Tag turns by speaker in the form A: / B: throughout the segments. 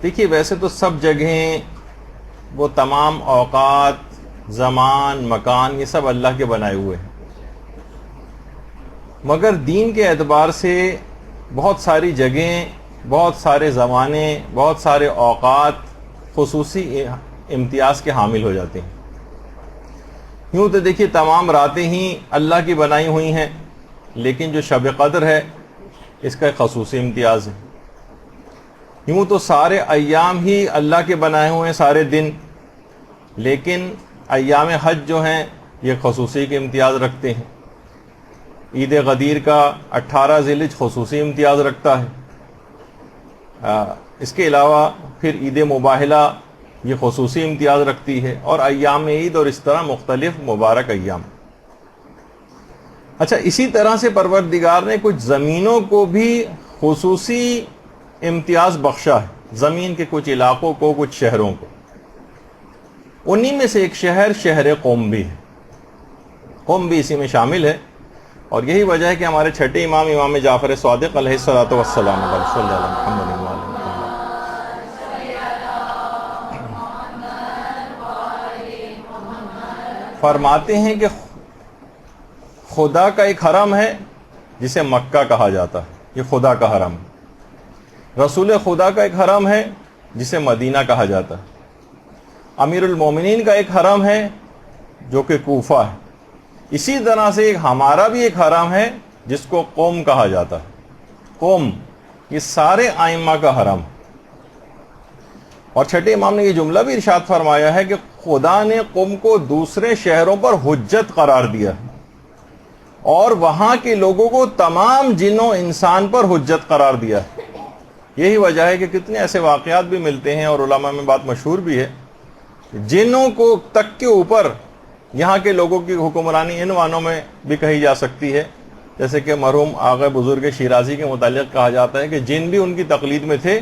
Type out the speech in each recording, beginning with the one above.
A: دیکھیے ویسے تو سب جگہیں وہ تمام اوقات، زمان، مکان، یہ سب اللہ کے بنائے ہوئے ہیں، مگر دین کے اعتبار سے بہت ساری جگہیں، بہت سارے زمانے، بہت سارے اوقات خصوصی امتیاز کے حامل ہو جاتے ہیں۔ یوں تو دیکھیے تمام راتیں ہی اللہ کی بنائی ہوئی ہیں، لیکن جو شب قدر ہے اس کا ایک خصوصی امتیاز ہے۔ یوں تو سارے ایام ہی اللہ کے بنائے ہوئے ہیں، سارے دن، لیکن ایام حج جو ہیں یہ خصوصی کے امتیاز رکھتے ہیں۔ عید غدیر کا 18 ذی الحجہ خصوصی امتیاز رکھتا ہے۔ اس کے علاوہ پھر عید مباہلہ یہ خصوصی امتیاز رکھتی ہے، اور ایام عید اور اس طرح مختلف مبارک ایام۔ اچھا، اسی طرح سے پروردگار نے کچھ زمینوں کو بھی خصوصی امتیاز بخشا ہے، زمین کے کچھ علاقوں کو، کچھ شہروں کو۔ انہی میں سے ایک شہر قم بھی ہے، قم بھی اسی میں شامل ہے، اور یہی وجہ ہے کہ ہمارے چھٹے امام، امام جعفر صادق علیہ الصلوۃ والسلام فرماتے ہیں کہ خدا کا ایک حرم ہے جسے مکہ کہا جاتا ہے، یہ خدا کا حرم ہے۔ رسول خدا کا ایک حرم ہے جسے مدینہ کہا جاتا ہے۔ امیر المومنین کا ایک حرم ہے جو کہ کوفہ ہے۔ اسی طرح سے ہمارا بھی ایک حرم ہے جس کو قم کہا جاتا ہے۔ قم یہ سارے ائمہ کا حرم۔ اور چھٹے امام نے یہ جملہ بھی ارشاد فرمایا ہے کہ خدا نے قم کو دوسرے شہروں پر حجت قرار دیا ہے، اور وہاں کے لوگوں کو تمام جن و انسان پر حجت قرار دیا ہے۔ یہی وجہ ہے کہ کتنے ایسے واقعات بھی ملتے ہیں، اور علماء میں بات مشہور بھی ہے، جنوں کو تک کے اوپر یہاں کے لوگوں کی حکمرانی ان معنوں میں بھی کہی جا سکتی ہے، جیسے کہ مرحوم آغا بزرگ شیرازی کے متعلق کہا جاتا ہے کہ جن بھی ان کی تقلید میں تھے،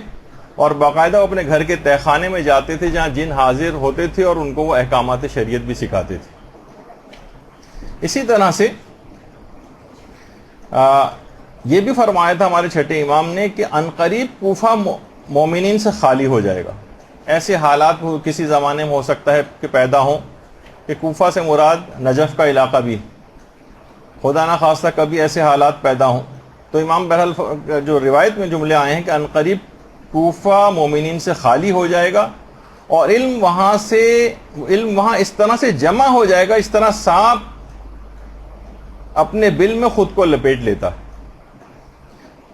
A: اور باقاعدہ وہ اپنے گھر کے تہہ خانے میں جاتے تھے جہاں جن حاضر ہوتے تھے، اور ان کو وہ احکامات شریعت بھی سکھاتے تھے۔ اسی طرح سے یہ بھی فرمایا تھا ہمارے چھٹے امام نے کہ عنقریب کوفہ مومنین سے خالی ہو جائے گا۔ ایسے حالات کسی زمانے میں ہو سکتا ہے کہ پیدا ہوں کہ کوفہ سے مراد نجف کا علاقہ بھی، خدا نہ خواستہ کبھی ایسے حالات پیدا ہوں، تو امام بہرحال جو روایت میں جملے آئے ہیں کہ عنقریب کوفہ مومنین سے خالی ہو جائے گا، اور علم وہاں اس طرح سے جمع ہو جائے گا، اس طرح سانپ اپنے بل میں خود کو لپیٹ لیتا ہے۔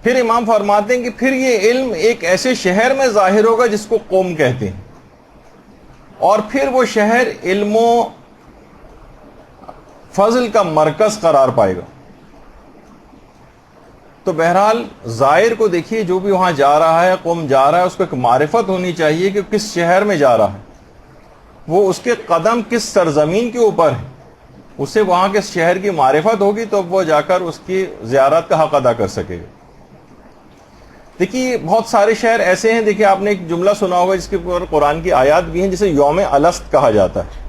A: پھر امام فرماتے ہیں کہ پھر یہ علم ایک ایسے شہر میں ظاہر ہوگا جس کو قوم کہتے ہیں، اور پھر وہ شہر علم و فضل کا مرکز قرار پائے گا۔ تو بہرحال زائر کو دیکھیے، جو بھی وہاں جا رہا ہے، قوم جا رہا ہے، اس کو ایک معرفت ہونی چاہیے کہ کس شہر میں جا رہا ہے، وہ اس کے قدم کس سرزمین کے اوپر ہے، اسے وہاں کے شہر کی معرفت ہوگی تو وہ جا کر اس کی زیارت کا حق ادا کر سکے گا۔ دیکھیے بہت سارے شہر ایسے ہیں، دیکھیے آپ نے ایک جملہ سنا ہوگا جس کے اوپر قرآن کی آیات بھی ہیں، جسے یوم الست کہا جاتا ہے۔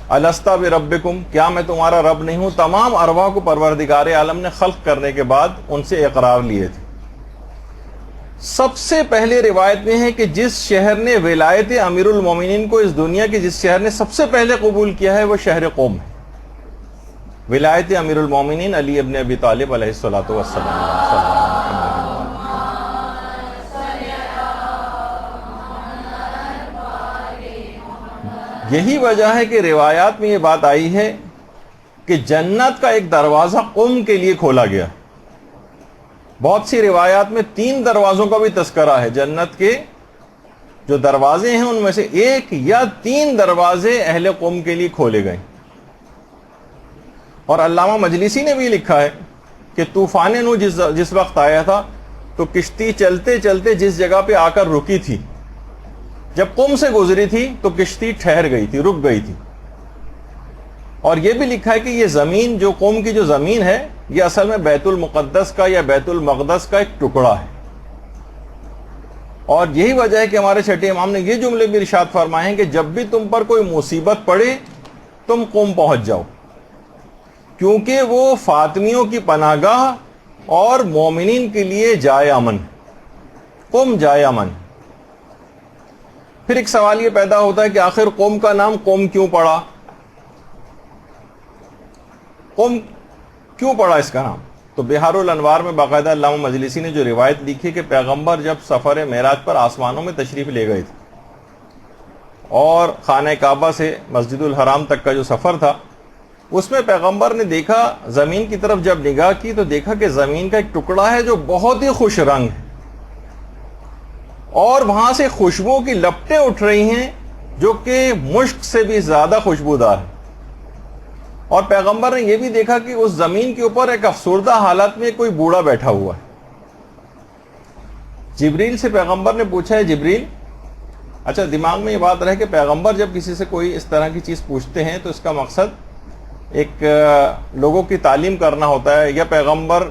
A: الست بربکم، کیا میں تمہارا رب نہیں ہوں؟ تمام ارواح کو پروردگار عالم نے خلق کرنے کے بعد ان سے اقرار لیے تھے۔ سب سے پہلے روایت میں ہے کہ جس شہر نے ولایت امیر المومنین کو اس دنیا کے جس شہر نے سب سے پہلے قبول کیا ہے وہ شہر قوم ہے۔ ولایت امیر المومنین علی ابن ابی طالب علیہ الصلوۃ والسلام۔ یہی وجہ ہے کہ روایات میں یہ بات آئی ہے کہ جنت کا ایک دروازہ قم کے لیے کھولا گیا۔ بہت سی روایات میں 3 دروازوں کا بھی تذکرہ ہے۔ جنت کے جو دروازے ہیں ان میں سے 1 یا 3 دروازے اہل قم کے لیے کھولے گئے۔ اور علامہ مجلسی نے بھی لکھا ہے کہ طوفان نوح جس وقت آیا تھا تو کشتی چلتے چلتے جس جگہ پہ آ کر رکی تھی، جب قم سے گزری تھی تو کشتی ٹھہر گئی تھی، رک گئی تھی۔ اور یہ بھی لکھا ہے کہ یہ زمین، جو قوم کی جو زمین ہے، یہ اصل میں بیت المقدس کا یا بیت المقدس کا ایک ٹکڑا ہے۔ اور یہی وجہ ہے کہ ہمارے چھٹے امام نے یہ جملے بھی ارشاد فرمائے ہیں کہ جب بھی تم پر کوئی مصیبت پڑے تم قم پہنچ جاؤ، کیونکہ وہ فاطمیوں کی پناہ گاہ اور مومنین کے لیے جائے امن، قم جائے امن۔ پھر ایک سوال یہ پیدا ہوتا ہے کہ آخر قوم کا نام قوم کیوں پڑا؟ قوم کیوں پڑا اس کا نام؟ تو بہار الانوار میں باقاعدہ علامہ مجلسی نے جو روایت لکھی کہ پیغمبر جب سفر معراج پر آسمانوں میں تشریف لے گئے تھے اور خانہ کعبہ سے مسجد الحرام تک کا جو سفر تھا، اس میں پیغمبر نے دیکھا، زمین کی طرف جب نگاہ کی تو دیکھا کہ زمین کا ایک ٹکڑا ہے جو بہت ہی خوش رنگ ہے، اور وہاں سے خوشبو کی لپٹیں اٹھ رہی ہیں جو کہ مشک سے بھی زیادہ خوشبودار ہے۔ اور پیغمبر نے یہ بھی دیکھا کہ اس زمین کے اوپر ایک افسردہ حالت میں کوئی بوڑھا بیٹھا ہوا ہے۔ جبریل سے پیغمبر نے پوچھا ہے جبریل، اچھا دماغ میں یہ بات رہے کہ پیغمبر جب کسی سے کوئی اس طرح کی چیز پوچھتے ہیں تو اس کا مقصد ایک لوگوں کی تعلیم کرنا ہوتا ہے، یا پیغمبر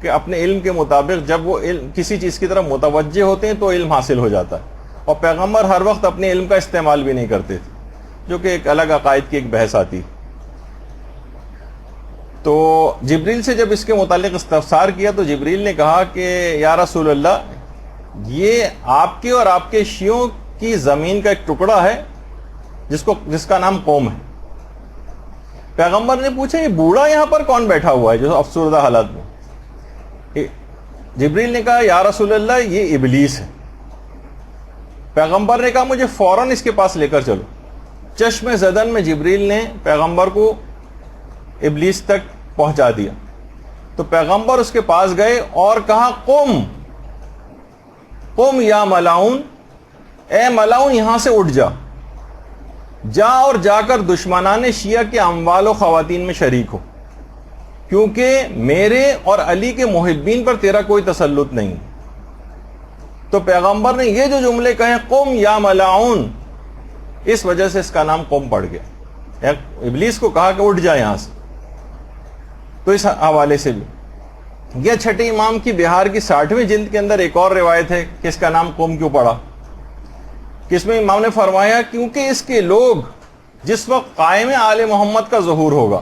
A: کہ اپنے علم کے مطابق جب وہ کسی چیز کی طرف متوجہ ہوتے ہیں تو علم حاصل ہو جاتا ہے، اور پیغمبر ہر وقت اپنے علم کا استعمال بھی نہیں کرتے تھے، جو کہ ایک الگ عقائد کی ایک بحث آتی۔ تو جبریل سے جب اس کے متعلق استفسار کیا تو جبریل نے کہا کہ یا رسول اللہ، یہ آپ کے اور آپ کے شیعوں کی زمین کا ایک ٹکڑا ہے جس کا نام قوم ہے۔ پیغمبر نے پوچھا یہ بوڑھا یہاں پر کون بیٹھا ہوا ہے جو افسردہ حالت میں؟ جبریل نے کہا یا رسول اللہ یہ ابلیس ہے۔ پیغمبر نے کہا مجھے فوراً اس کے پاس لے کر چلو۔ چشم زدن میں جبریل نے پیغمبر کو ابلیس تک پہنچا دیا، تو پیغمبر اس کے پاس گئے اور کہا قم قم یا ملاؤن، اے ملاؤن یہاں سے اٹھ جا اور جا کر دشمنان شیعہ کے اموال و خواتین میں شریک ہو، کیونکہ میرے اور علی کے محبین پر تیرا کوئی تسلط نہیں۔ تو پیغمبر نے یہ جو جملے کہے قم یا ملاؤن، اس وجہ سے اس کا نام قوم پڑ گیا۔ ابلیس کو کہا کہ اٹھ جا یہاں سے۔ تو اس حوالے سے بھی یہ چھٹے امام کی بہار کی 60ویں جلد کے اندر ایک اور روایت ہے کہ اس کا نام قوم کیوں پڑا، کہ اس میں امام نے فرمایا کیونکہ اس کے لوگ جس وقت قائم آل محمد کا ظہور ہوگا،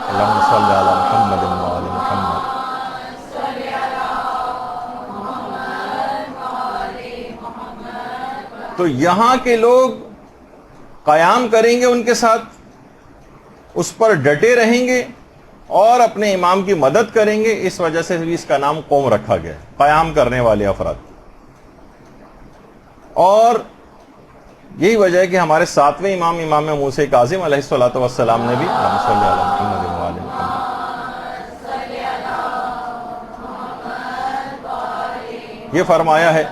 A: اللہم صلی علی محمد و آل محمد، تو یہاں کے لوگ قیام کریں گے ان کے ساتھ، اس پر ڈٹے رہیں گے اور اپنے امام کی مدد کریں گے، اس وجہ سے بھی اس کا نام قوم رکھا گیا، قیام کرنے والے افراد۔ اور یہی وجہ ہے کہ ہمارے 7ویں امام امام موسیٰ کاظم علیہ الصلوۃ والسلام نے بھی صلی علی محمد و آل محمد یہ فرمایا ہے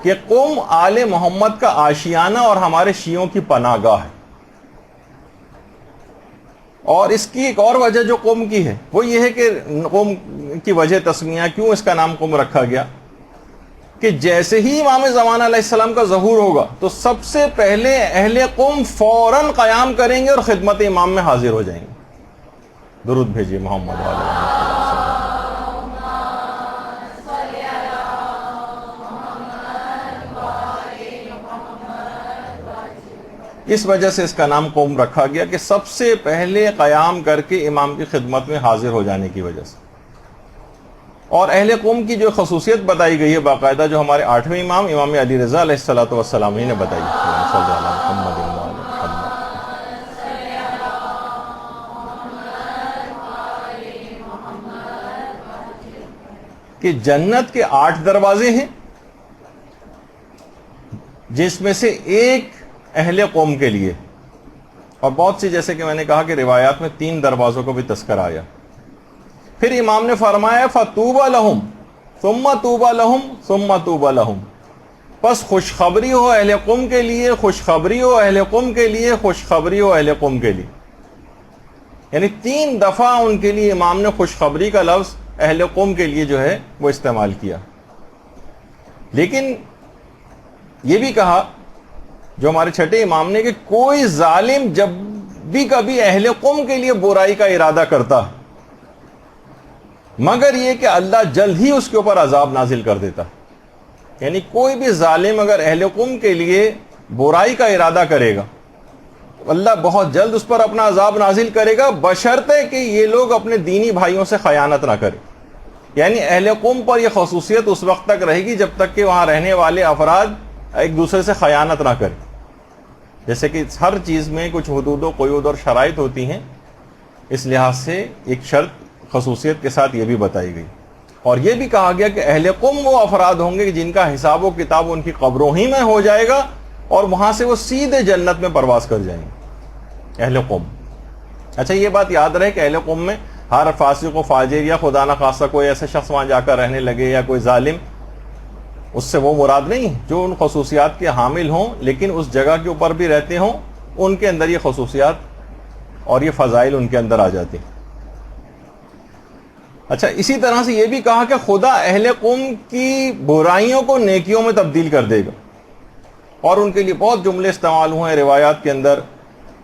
A: کہ قوم آل محمد کا آشیانہ اور ہمارے شیعوں کی پناہ گاہ ہے۔ اور اس کی ایک اور وجہ جو قوم کی ہے وہ یہ ہے کہ قوم کی وجہ تسمیہ کیوں اس کا نام قوم رکھا گیا، کہ جیسے ہی امام زمان علیہ السلام کا ظہور ہوگا تو سب سے پہلے اہل قوم فوراً قیام کریں گے اور خدمت امام میں حاضر ہو جائیں گے۔ درود بھیجیے محمد علیہ وسلم۔ اس وجہ سے اس کا نام قوم رکھا گیا کہ سب سے پہلے قیام کر کے امام کی خدمت میں حاضر ہو جانے کی وجہ سے۔ اور اہل قوم کی جو خصوصیت بتائی گئی ہے باقاعدہ جو ہمارے 8ویں امام امام علی رضا علیہ الصلوۃ والسلام نے بتائی، صلی اللہ علیہ محمد و آل محمد، کہ جنت کے 8 دروازے ہیں جس میں سے ایک اہل قوم کے لیے، اور بہت سی جیسے کہ میں نے کہا کہ روایات میں 3 دروازوں کو بھی تذکر آیا۔ پھر امام نے فرمایا فَطُوبَى لَهُمْ ثُمَّ طُوبَى لَهُمْ ثُمَّ طُوبَى لَهُمْ، پس خوشخبری ہو اہل قوم کے لیے، خوشخبری ہو اہل قوم کے لیے، خوشخبری ہو اہل قوم کے لیے، یعنی 3 دفعہ ان کے لیے امام نے خوشخبری کا لفظ اہل قوم کے لیے جو ہے وہ استعمال کیا۔ لیکن یہ بھی کہا جو ہمارے چھٹے امام نے کہ کوئی ظالم جب بھی کبھی اہل قوم کے لیے برائی کا ارادہ کرتا مگر یہ کہ اللہ جلد ہی اس کے اوپر عذاب نازل کر دیتا، یعنی کوئی بھی ظالم اگر اہل قوم کے لیے برائی کا ارادہ کرے گا اللہ بہت جلد اس پر اپنا عذاب نازل کرے گا، بشرطے کہ یہ لوگ اپنے دینی بھائیوں سے خیانت نہ کریں۔ یعنی اہل قوم پر یہ خصوصیت اس وقت تک رہے گی جب تک کہ وہاں رہنے والے افراد ایک دوسرے سے خیانت نہ کریں. جیسے کہ ہر چیز میں کچھ حدود و قیود اور شرائط ہوتی ہیں، اس لحاظ سے ایک شرط خصوصیت کے ساتھ یہ بھی بتائی گئی. اور یہ بھی کہا گیا کہ اہل قم وہ افراد ہوں گے جن کا حساب و کتاب ان کی قبروں ہی میں ہو جائے گا اور وہاں سے وہ سیدھے جنت میں پرواز کر جائیں گے. اہل قم. اچھا یہ بات یاد رہے کہ اہل قم میں ہر فاسق و فاجر یا خدا نہ خاصہ کوئی ایسا شخص وہاں جا کر رہنے لگے یا کوئی ظالم، اس سے وہ مراد نہیں. جو ان خصوصیات کے حامل ہوں لیکن اس جگہ کے اوپر بھی رہتے ہوں، ان کے اندر یہ خصوصیات اور یہ فضائل ان کے اندر آ جاتے ہیں. اچھا اسی طرح سے یہ بھی کہا کہ خدا اہل قم کی برائیوں کو نیکیوں میں تبدیل کر دے گا. اور ان کے لیے بہت جملے استعمال ہوئے ہیں روایات کے اندر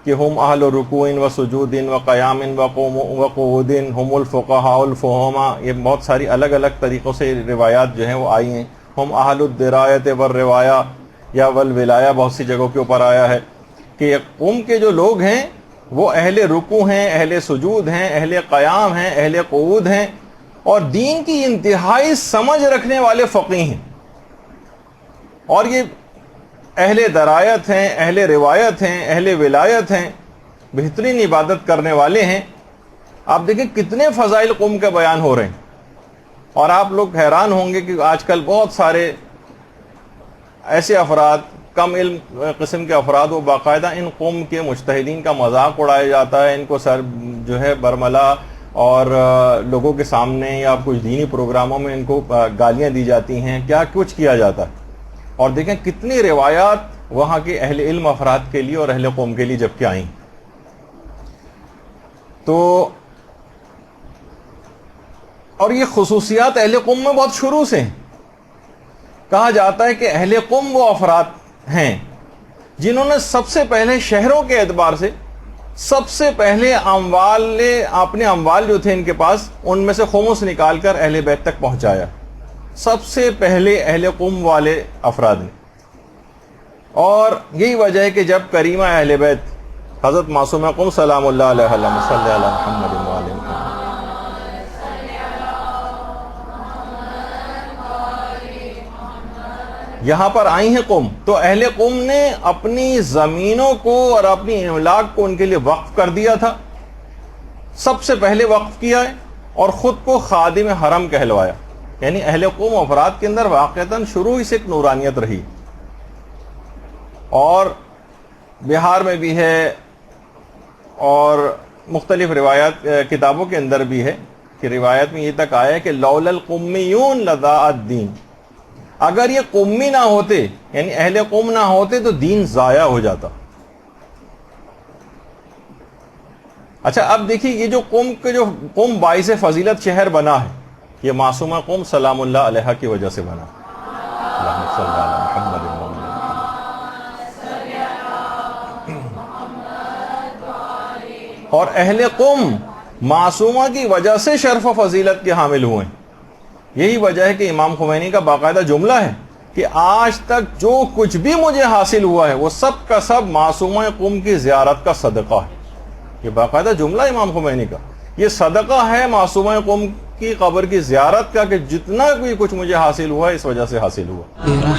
A: کہ ہم اہل رکوع و سجود و قیام و قعود ہم الفقہاء الفہما. یہ بہت ساری الگ الگ طریقوں سے روایات جو ہیں وہ آئی ہیں. ہم اہل الدرایت والروایا یا والولایا بہت سی جگہوں کے اوپر آیا ہے کہ قوم کے جو لوگ ہیں وہ اہل رکوع ہیں، اہل سجود ہیں، اہل قیام ہیں، اہل قعود ہیں اور دین کی انتہائی سمجھ رکھنے والے فقیہ ہیں. اور یہ اہل درایت ہیں، اہل روایت ہیں، اہل ولایت ہیں، بہترین عبادت کرنے والے ہیں. آپ دیکھیں کتنے فضائل قوم کے بیان ہو رہے ہیں. اور آپ لوگ حیران ہوں گے کہ آج کل بہت سارے ایسے افراد، کم علم قسم کے افراد، وہ باقاعدہ ان قوم کے مجتہدین کا مذاق اڑایا جاتا ہے، ان کو سر جو ہے برملا اور لوگوں کے سامنے یا کچھ دینی پروگراموں میں ان کو گالیاں دی جاتی ہیں، کیا کچھ کیا جاتا ہے. اور دیکھیں کتنی روایات وہاں کے اہل علم افراد کے لیے اور اہل قوم کے لیے جب کہ آئیں. تو اور یہ خصوصیات اہل قوم میں بہت شروع سے ہیں. کہا جاتا ہے کہ اہل قوم وہ افراد ہیں جنہوں نے سب سے پہلے شہروں کے اعتبار سے سب سے پہلے اپنے اموال جو تھے ان کے پاس ان میں سے خمس نکال کر اہل بیت تک پہنچایا. سب سے پہلے اہل قوم والے افراد نے. اور یہی وجہ ہے کہ جب کریمہ اہل بیت حضرت معصومہ قم سلام اللہ علیہ وسلم صلی اللہ محمد وعلیہ وسلم یہاں پر آئی ہیں قوم، تو اہل قوم نے اپنی زمینوں کو اور اپنی املاک کو ان کے لیے وقف کر دیا تھا. سب سے پہلے وقف کیا ہے اور خود کو خادم حرم کہلوایا. یعنی اہل قوم افراد کے اندر واقعتاً شروع ہی سے ایک نورانیت رہی. اور بہار میں بھی ہے اور مختلف روایات کتابوں کے اندر بھی ہے کہ روایت میں یہ تک آیا ہے کہ لولا القمیون لضاع الدین. اگر یہ قومی نہ ہوتے، یعنی اہل قوم نہ ہوتے تو دین ضائع ہو جاتا. اچھا اب دیکھیے یہ جو قوم باعث فضیلت شہر بنا ہے، یہ معصومہ قوم سلام اللہ علیہ کی وجہ سے بنا. اللہم صلی علی محمد اور اہل قوم معصومہ کی وجہ سے شرف و فضیلت کے حامل ہوئے. یہی وجہ ہے کہ امام خمینی کا باقاعدہ جملہ ہے کہ آج تک جو کچھ بھی مجھے حاصل ہوا ہے وہ سب کا سب معصومہ قوم کی زیارت کا صدقہ ہے. یہ باقاعدہ جملہ امام خمینی کا، یہ صدقہ ہے معصومہ قوم کی قبر کی زیارت کا کہ جتنا بھی کچھ مجھے حاصل ہوا ہے اس وجہ سے حاصل ہوا.